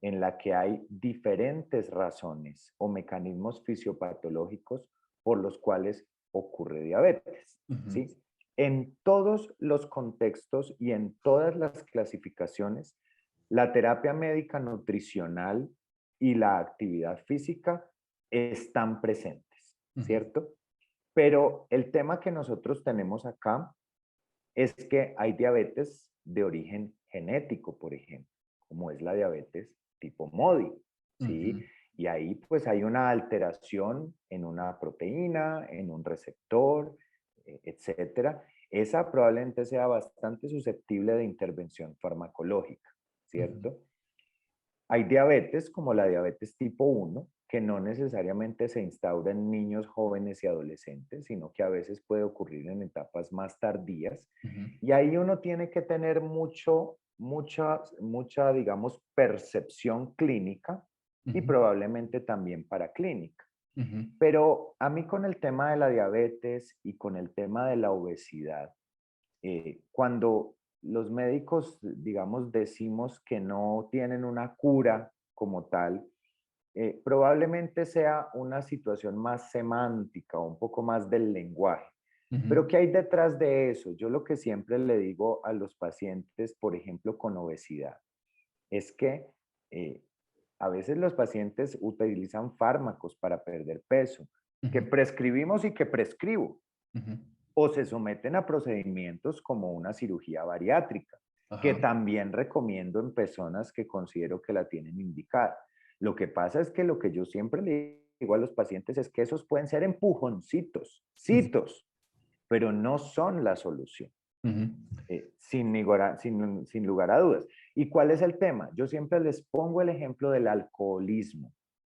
en la que hay diferentes razones o mecanismos fisiopatológicos por los cuales ocurre diabetes, Ujú, ¿sí? En todos los contextos y en todas las clasificaciones, la terapia médica nutricional y la actividad física están presentes, ujú, ¿cierto? Pero el tema que nosotros tenemos acá es que hay diabetes de origen genético, por ejemplo, como es la diabetes tipo MODY, ¿sí? ujú, Y ahí pues hay una alteración en una proteína, en un receptor, etcétera. Esa probablemente sea bastante susceptible de intervención farmacológica, ujú, ¿cierto? Hay diabetes como la diabetes tipo 1, que no necesariamente se instaura en niños, jóvenes y adolescentes, sino que a veces puede ocurrir en etapas más tardías. ujú, Y ahí uno tiene que tener mucha, digamos, percepción clínica y ujú, probablemente también paraclínica. ujú, Pero a mí con el tema de la diabetes y con el tema de la obesidad, cuando los médicos, digamos, decimos que no tienen una cura como tal, probablemente sea una situación más semántica, un poco más del lenguaje. Pero ujú, ¿qué hay detrás de eso? Yo lo que siempre le digo a los pacientes, por ejemplo, con obesidad, es que eh, a veces los pacientes utilizan fármacos para perder peso, que ujú, prescribimos y que prescribo, ujú. o se someten a procedimientos como una cirugía bariátrica, que Ajá. también recomiendo en personas que considero que la tienen indicada. Lo que pasa es que lo que yo siempre le digo a los pacientes es que esos pueden ser empujoncitos, Ujú, citos, pero no son la solución, ujú, sin lugar a dudas. ¿Y cuál es el tema? Yo siempre les pongo el ejemplo del alcoholismo.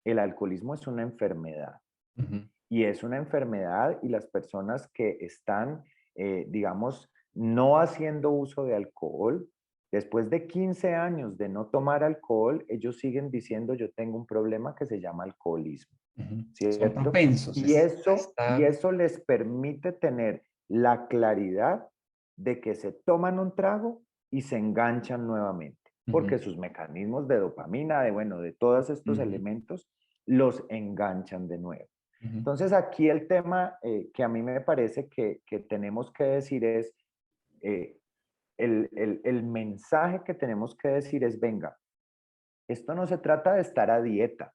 El alcoholismo es una enfermedad ujú, y es una enfermedad y las personas que están, digamos, no haciendo uso de alcohol, después de 15 años de no tomar alcohol, ellos siguen diciendo yo tengo un problema que se llama alcoholismo, ujú. Son ¿cierto? propensos. Y Está. eso les permite tener la claridad de que se toman un trago y se enganchan nuevamente, Ujú, porque sus mecanismos de dopamina, de bueno, de todos estos ujú, elementos, los enganchan de nuevo. ujú, Entonces aquí el tema que a mí me parece que tenemos que decir es, eh, el mensaje que tenemos que decir es, venga, esto no se trata de estar a dieta,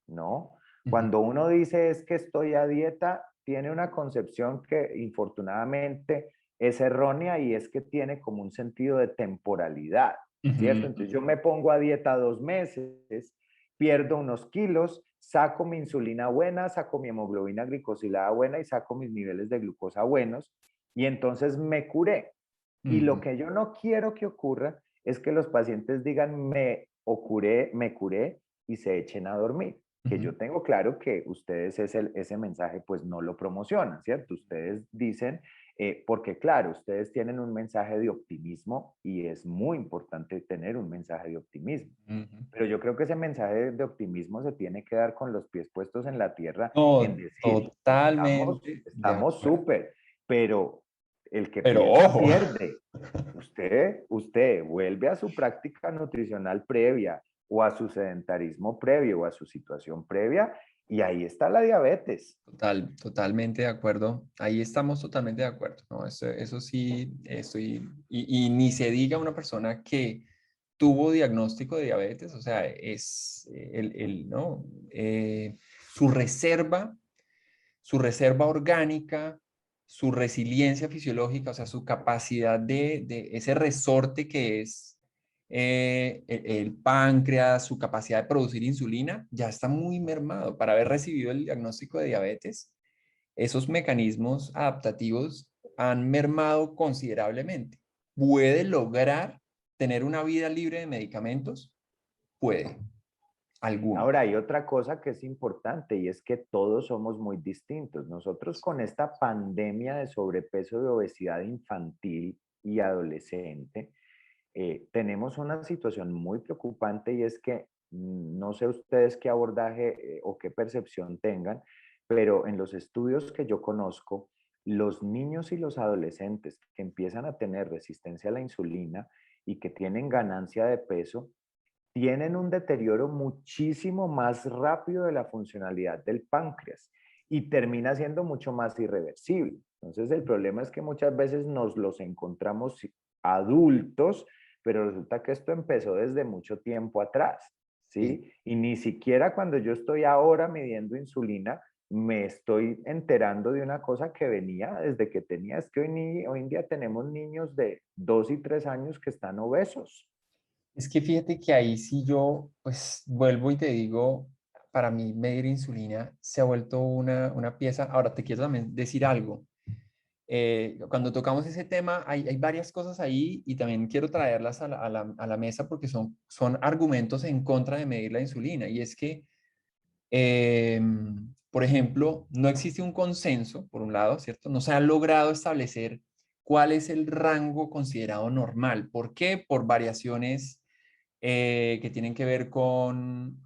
¿no? ujú, Cuando uno dice es que estoy a dieta, tiene una concepción que infortunadamente es errónea y es que tiene como un sentido de temporalidad, ¿cierto? ujú, Entonces yo me pongo a dieta 2 meses, pierdo unos kilos, saco mi insulina buena, saco mi hemoglobina glicosilada buena y saco mis niveles de glucosa buenos y entonces me curé. Y lo ujú, que yo no quiero que ocurra es que los pacientes digan me curé y se echen a dormir. Que ujú, yo tengo claro que ustedes ese mensaje pues no lo promocionan, ¿cierto? Ustedes dicen porque claro, ustedes tienen un mensaje de optimismo y es muy importante tener un mensaje de optimismo. Ujú. Pero yo creo que ese mensaje de optimismo se tiene que dar con los pies puestos en la tierra, en No, decir, totalmente de estamos acuerdo. súper, pero el que Pero piensa ojo, pierde. Usted vuelve a su práctica nutricional previa o a su sedentarismo previo o a su situación previa y ahí está la diabetes. totalmente de acuerdo. Ahí estamos totalmente de acuerdo, ¿no? Eso sí, estoy, y ni se diga una persona que tuvo diagnóstico de diabetes, o sea, es ¿no? Su reserva, su reserva orgánica, su resiliencia fisiológica, o sea, su capacidad de ese resorte que es el páncreas, su capacidad de producir insulina, ya está muy mermado. Para haber recibido el diagnóstico de diabetes, esos mecanismos adaptativos han mermado considerablemente. ¿Puede lograr tener una vida libre de medicamentos? Puede, Ahora algunos. hay otra cosa que es importante y es que todos somos muy distintos. Nosotros con esta pandemia de sobrepeso y obesidad infantil y adolescente, tenemos una situación muy preocupante y es que no sé ustedes qué abordaje o qué percepción tengan, pero en los estudios que yo conozco, los niños y los adolescentes que empiezan a tener resistencia a la insulina y que tienen ganancia de peso, tienen un deterioro muchísimo más rápido de la funcionalidad del páncreas y termina siendo mucho más irreversible. Entonces el problema es que muchas veces nos los encontramos adultos, pero resulta que esto empezó desde mucho tiempo atrás, Sí. ¿sí? Y ni siquiera cuando yo estoy ahora midiendo insulina, me estoy enterando de una cosa que venía desde que tenía, es que hoy en día tenemos niños de 2 y 3 años que están obesos. Es que fíjate que ahí sí yo, pues vuelvo y te digo, para mí medir insulina se ha vuelto una pieza. Ahora te quiero también decir algo. Cuando tocamos ese tema, hay varias cosas ahí y también quiero traerlas a la mesa porque son argumentos en contra de medir la insulina. Y es que, eh, por ejemplo, no existe un consenso, por un lado, ¿cierto? No se ha logrado establecer cuál es el rango considerado normal. ¿Por qué? Por variaciones que tienen que ver con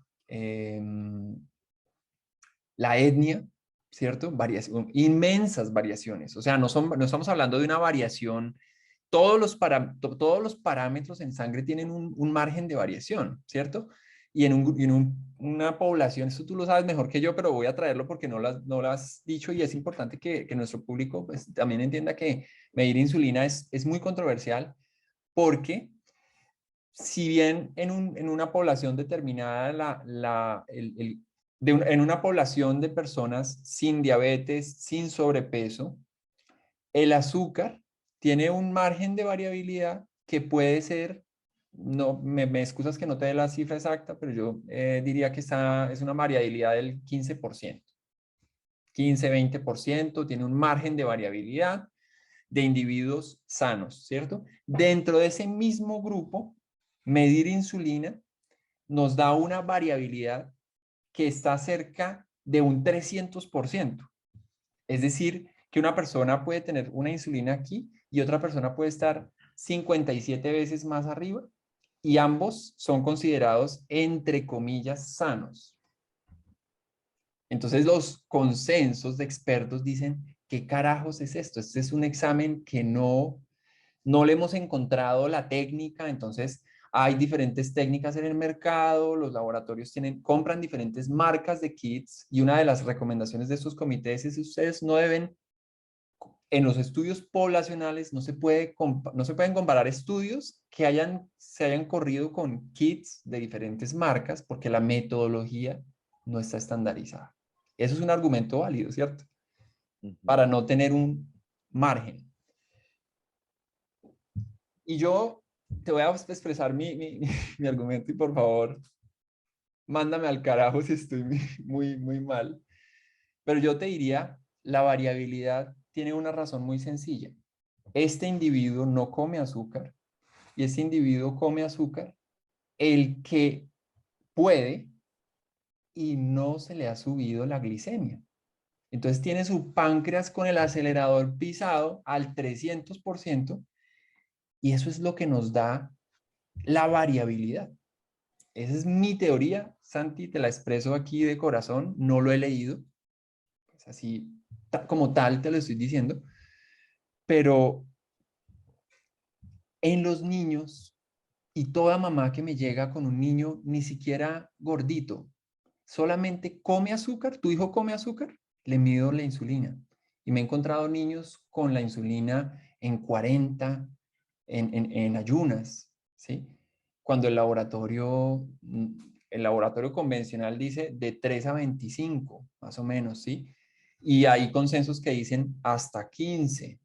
la etnia, ¿cierto? Inmensas variaciones. O sea, no estamos hablando de una variación. Todos los parámetros en sangre tienen un margen de variación, ¿cierto? Y una población, esto tú lo sabes mejor que yo, pero voy a traerlo porque no lo has dicho y es importante que nuestro público pues, también entienda que medir insulina es muy controversial porque si bien en una población determinada, en una población de personas sin diabetes, sin sobrepeso, el azúcar tiene un margen de variabilidad que puede ser, no, me excusas que no te dé la cifra exacta, pero yo diría que es una variabilidad del 15%, 15-20%, tiene un margen de variabilidad de individuos sanos, ¿cierto? Dentro de ese mismo grupo, medir insulina nos da una variabilidad que está cerca de un 300%. Es decir, que una persona puede tener una insulina aquí y otra persona puede estar 57 veces más arriba y ambos son considerados, entre comillas, sanos. Entonces los consensos de expertos dicen, ¿qué carajos es esto? Este es un examen que no le hemos encontrado la técnica, entonces hay diferentes técnicas en el mercado, los laboratorios compran diferentes marcas de kits y una de las recomendaciones de estos comités es que ustedes no deben, en los estudios poblacionales, no se pueden comparar estudios que se hayan corrido con kits de diferentes marcas porque la metodología no está estandarizada. Eso es un argumento válido, ¿cierto? Para Ujú. no tener un margen. Y yo te voy a expresar mi argumento y por favor, mándame al carajo si estoy muy mal. Pero yo te diría, la variabilidad tiene una razón muy sencilla. Este individuo no come azúcar y este individuo come azúcar el que puede y no se le ha subido la glicemia. Entonces tiene su páncreas con el acelerador pisado al 300% y eso es lo que nos da la variabilidad. Esa es mi teoría, Santi, te la expreso aquí de corazón, no lo he leído, es así como tal te lo estoy diciendo, pero en los niños y toda mamá que me llega con un niño ni siquiera gordito, solamente come azúcar, tu hijo come azúcar, le mido la insulina. Y me he encontrado niños con la insulina en 40, en ayunas, ¿sí? Cuando el laboratorio convencional dice de 3 a 25, más o menos, ¿sí? Y hay consensos que dicen hasta 15,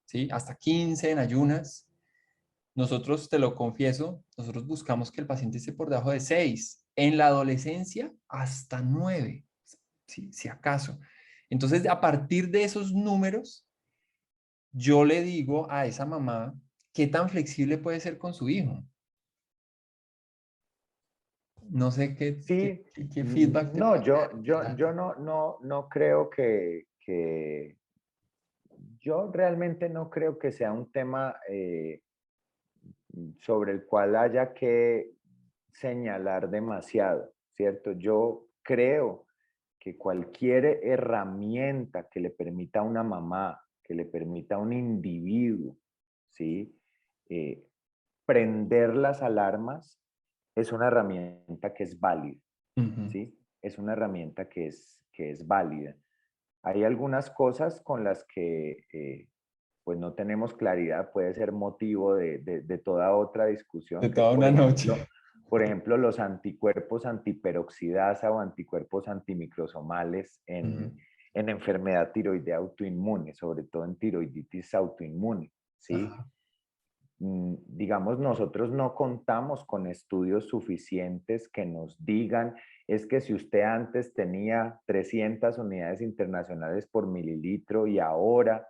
¿sí? Hasta 15 en ayunas. Nosotros, te lo confieso, nosotros buscamos que el paciente esté por debajo de 6. En la adolescencia, hasta 9, si acaso. Entonces, a partir de esos números, yo le digo a esa mamá qué tan flexible puede ser con su hijo. No sé Sí, qué feedback te no, puede yo dar. no creo que, yo realmente no creo que sea un tema sobre el cual haya que señalar demasiado, ¿cierto? Yo creo que cualquier herramienta que le permita a una mamá, que le permita a un individuo, ¿sí? Eh, prender las alarmas es una herramienta que es válida, Ujú. ¿sí? Es una herramienta que es válida. Hay algunas cosas con las que pues no tenemos claridad, puede ser motivo de toda otra De discusión, que es toda una noche. por ejemplo, los anticuerpos antiperoxidasa o anticuerpos antimicrosomales Ujú. en enfermedad tiroidea autoinmune, sobre todo en tiroiditis autoinmune, ¿sí? Ajá. Digamos, nosotros no contamos con estudios suficientes que nos digan, es que si usted antes tenía 300 unidades internacionales por mililitro y ahora,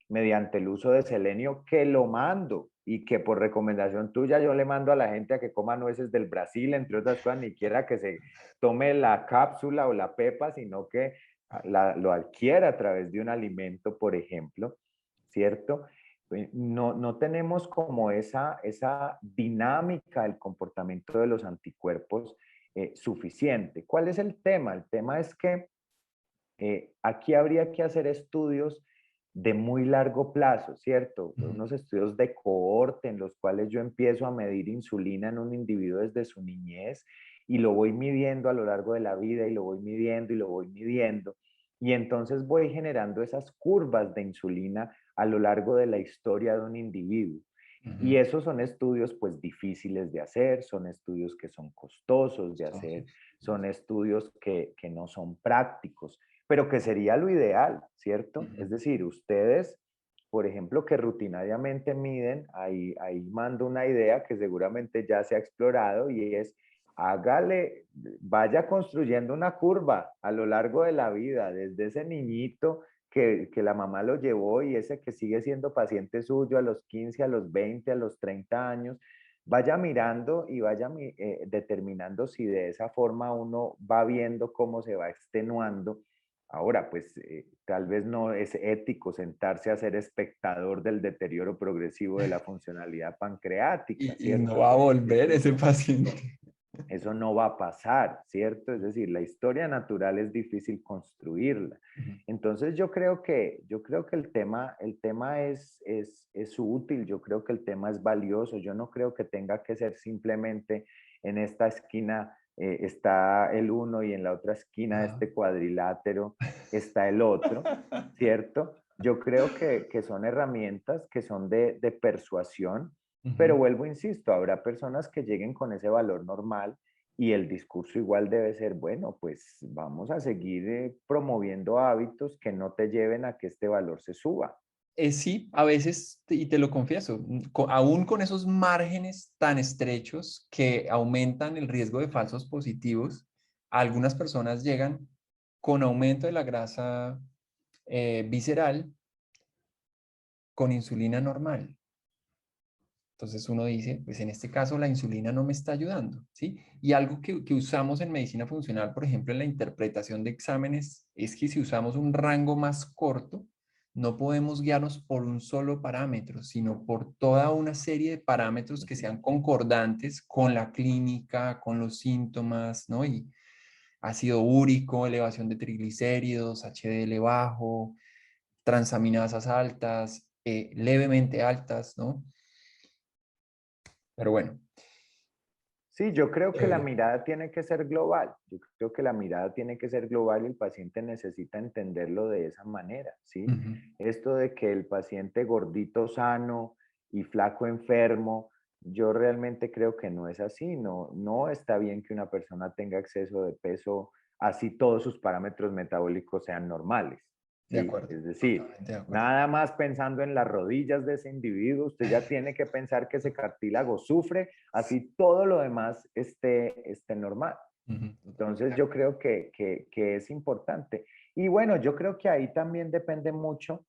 mediante el uso de selenio, que lo mando y que por recomendación tuya yo le mando a la gente a que coma nueces del Brasil, entre otras cosas, ni quiera que se tome la cápsula o la pepa, sino que lo adquiera a través de un alimento, por ejemplo, ¿cierto? No tenemos como esa dinámica del comportamiento de los anticuerpos suficiente. ¿Cuál es el tema? El tema es que aquí habría que hacer estudios de muy largo plazo, ¿cierto? Ujú. Unos estudios de cohorte en los cuales yo empiezo a medir insulina en un individuo desde su niñez y lo voy midiendo a lo largo de la vida y lo voy midiendo y lo voy midiendo. Y entonces voy generando esas curvas de insulina a lo largo de la historia de un individuo. Y Ujú. esos son estudios pues difíciles de hacer, son estudios que son costosos de hacer, Entonces, son estudios que no son prácticos, pero que sería lo ideal, ¿cierto? ujú. Es decir, ustedes, por ejemplo, que rutinariamente miden, ahí mando una idea que seguramente ya se ha explorado y es, hágale, vaya construyendo una curva a lo largo de la vida, desde ese niñito que la mamá lo llevó y ese que sigue siendo paciente suyo a los 15, a los 20, a los 30 años, vaya mirando y vaya determinando si de esa forma uno va viendo cómo se va extenuando. Ahora, pues tal vez no es ético sentarse a ser espectador del deterioro progresivo de la funcionalidad pancreática, Y no ¿cierto? va a Eso volver ese no, paciente. eso no va a pasar, ¿cierto? Es decir, la historia natural es difícil construirla. Ujú. Entonces yo creo que el tema es útil, yo creo que el tema es valioso, yo no creo que tenga que ser simplemente en esta esquina está el uno y en la otra esquina de Ajá. este cuadrilátero está el otro, ¿cierto? Yo creo que son herramientas que son de persuasión, pero Ujú. vuelvo, insisto, habrá personas que lleguen con ese valor normal y el discurso igual debe ser, bueno, pues vamos a seguir promoviendo hábitos que no te lleven a que este valor se suba. Sí, a veces, y te lo confieso, aún con esos márgenes tan estrechos que aumentan el riesgo de falsos positivos, algunas personas llegan con aumento de la grasa visceral con insulina normal. Entonces uno dice, pues en este caso la insulina no me está ayudando, ¿sí? Y algo que usamos en medicina funcional, por ejemplo, en la interpretación de exámenes, es que si usamos un rango más corto, no podemos guiarnos por un solo parámetro, sino por toda una serie de parámetros que Ujú. sean concordantes con la clínica, con los síntomas, ¿no? Y ácido úrico, elevación de triglicéridos, HDL bajo, transaminasas altas, levemente altas, ¿no? Pero bueno, Sí, yo creo que la chévere. mirada tiene que ser global. Yo creo que la mirada tiene que ser global y el paciente necesita entenderlo de esa manera, ¿sí? Ujú, Esto de que el paciente gordito sano y flaco enfermo, yo realmente creo que no es así. No, no está bien que una persona tenga exceso de peso así todos sus parámetros metabólicos sean normales, de ¿sí? acuerdo, Es decir, totalmente de acuerdo. nada más pensando en las rodillas de ese individuo, usted ya tiene que pensar que ese cartílago sufre, así todo lo demás esté normal. Ujú, totalmente Entonces de yo acuerdo. creo que es importante. Y bueno, yo creo que ahí también depende mucho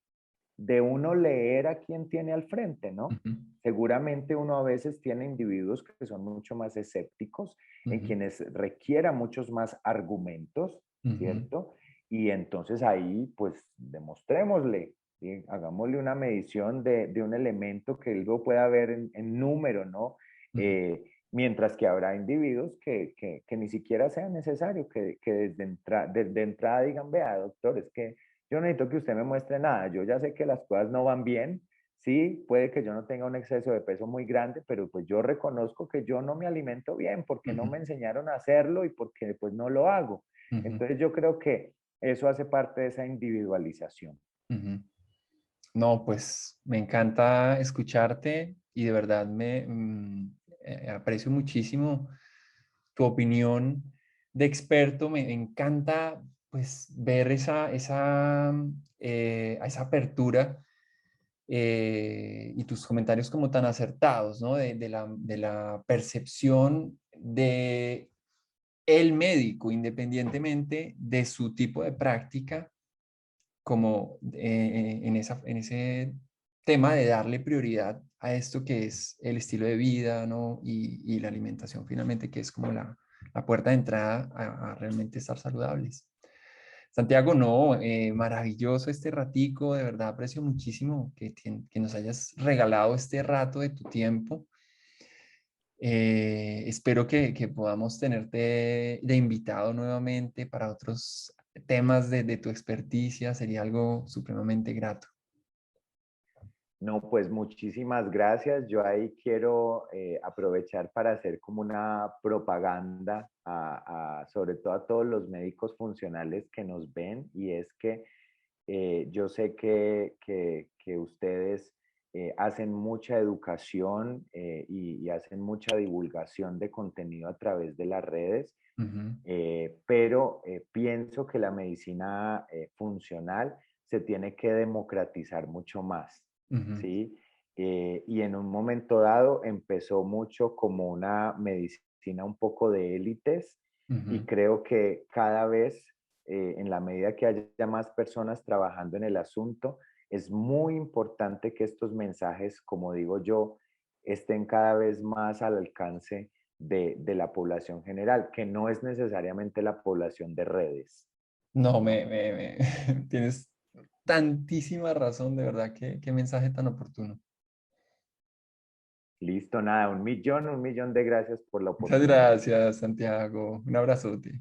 de uno leer a quién tiene al frente, ¿no? Ujú, Seguramente uno a veces tiene individuos que son mucho más escépticos, en ujú, quienes requiera muchos más argumentos, ujú, ¿cierto? Y entonces ahí, pues, demostrémosle, ¿sí? Hagámosle una medición de un elemento que él lo pueda ver en número, ¿no? ujú, Mientras que habrá individuos que ni siquiera sea necesario, que desde entrada digan, vea, doctor, es que yo no necesito que usted me muestre nada, yo ya sé que las cosas no van bien, sí, puede que yo no tenga un exceso de peso muy grande, pero pues yo reconozco que yo no me alimento bien porque no ujú, me enseñaron a hacerlo y porque pues no lo hago. ujú, Entonces yo creo que eso hace parte de esa individualización. ujú. No, pues me encanta escucharte y de verdad aprecio muchísimo tu opinión de experto. Me encanta pues ver esa apertura y tus comentarios como tan acertados, ¿no? De la percepción de el médico, independientemente de su tipo de práctica, como en ese tema de darle prioridad a esto que es el estilo de vida, ¿no? Y la alimentación finalmente, que es como la puerta de entrada a realmente estar saludables. Santiago, no, maravilloso este ratico, de verdad aprecio muchísimo que nos hayas regalado este rato de tu tiempo. Espero que podamos tenerte de invitado nuevamente para otros temas de tu experticia, sería algo supremamente grato. No, pues muchísimas gracias. Yo ahí quiero aprovechar para hacer como una propaganda sobre todo a todos los médicos funcionales que nos ven y es que yo sé que ustedes hacen mucha educación y hacen mucha divulgación de contenido a través de las redes, Ujú, pero pienso que la medicina funcional se tiene que democratizar mucho más, ujú, ¿sí? Y en un momento dado empezó mucho como una medicina un poco de élites y ujú. creo que cada vez, en la medida que haya más personas trabajando en el asunto, es muy importante que estos mensajes, como digo yo, estén cada vez más al alcance de la población general, que no es necesariamente la población de redes, No, ¿no? tienes tantísima razón, de verdad, qué mensaje tan oportuno. Listo, nada, un millón de gracias por la Muchas oportunidad. gracias, Santiago. Un abrazote.